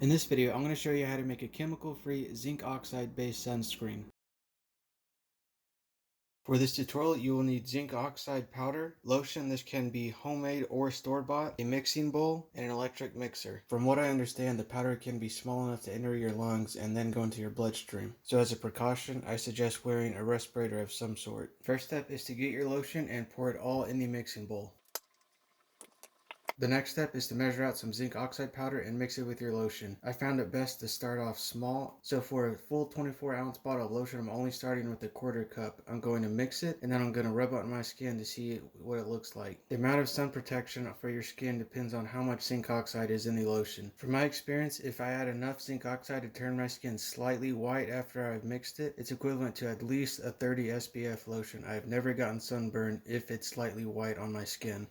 In this video, I'm going to show you how to make a chemical-free zinc oxide-based sunscreen. For this tutorial, you will need zinc oxide powder, lotion, this can be homemade or store-bought, a mixing bowl, and an electric mixer. From what I understand, the powder can be small enough to enter your lungs and then go into your bloodstream. So as a precaution, I suggest wearing a respirator of some sort. First step is to get your lotion and pour it all in the mixing bowl. The next step is to measure out some zinc oxide powder and mix it with your lotion. I found it best to start off small, so for a full 24-ounce bottle of lotion, I'm only starting with a quarter cup. I'm going to mix it and then I'm going to rub it on my skin to see what it looks like. The amount of sun protection for your skin depends on how much zinc oxide is in the lotion. From my experience, if I add enough zinc oxide to turn my skin slightly white after I've mixed it, it's equivalent to at least a 30 SPF lotion. I've never gotten sunburn if it's slightly white on my skin.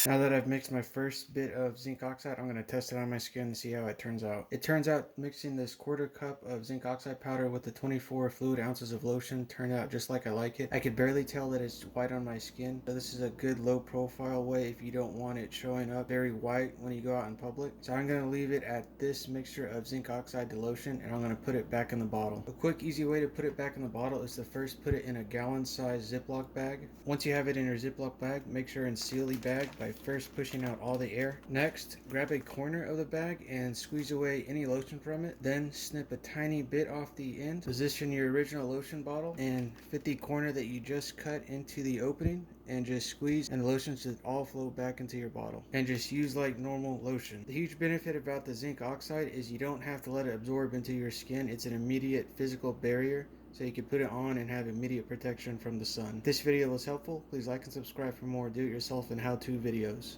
Now that I've mixed my first bit of zinc oxide, I'm going to test it on my skin to see how it turns out. It turns out mixing this quarter cup of zinc oxide powder with the 24 fluid ounces of lotion turned out just like I like it. I could barely tell that it's white on my skin, so this is a good low profile way if you don't want it showing up very white when you go out in public. So I'm going to leave it at this mixture of zinc oxide to lotion, and I'm going to put it back in the bottle. A quick easy way to put it back in the bottle is to first put it in a gallon size Ziploc bag. Once you have it in your Ziploc bag, make sure and seal the bag by first pushing out all the air. Next, grab a corner of the bag and squeeze away any lotion from it. Then snip a tiny bit off the end. Position your original lotion bottle and fit the corner that you just cut into the opening and just squeeze, and the lotion should all flow back into your bottle. And just use like normal lotion. The huge benefit about the zinc oxide is you don't have to let it absorb into your skin. It's an immediate physical barrier, so you can put it on and have immediate protection from the sun. If this video was helpful, please like and subscribe for more do-it-yourself and how-to videos.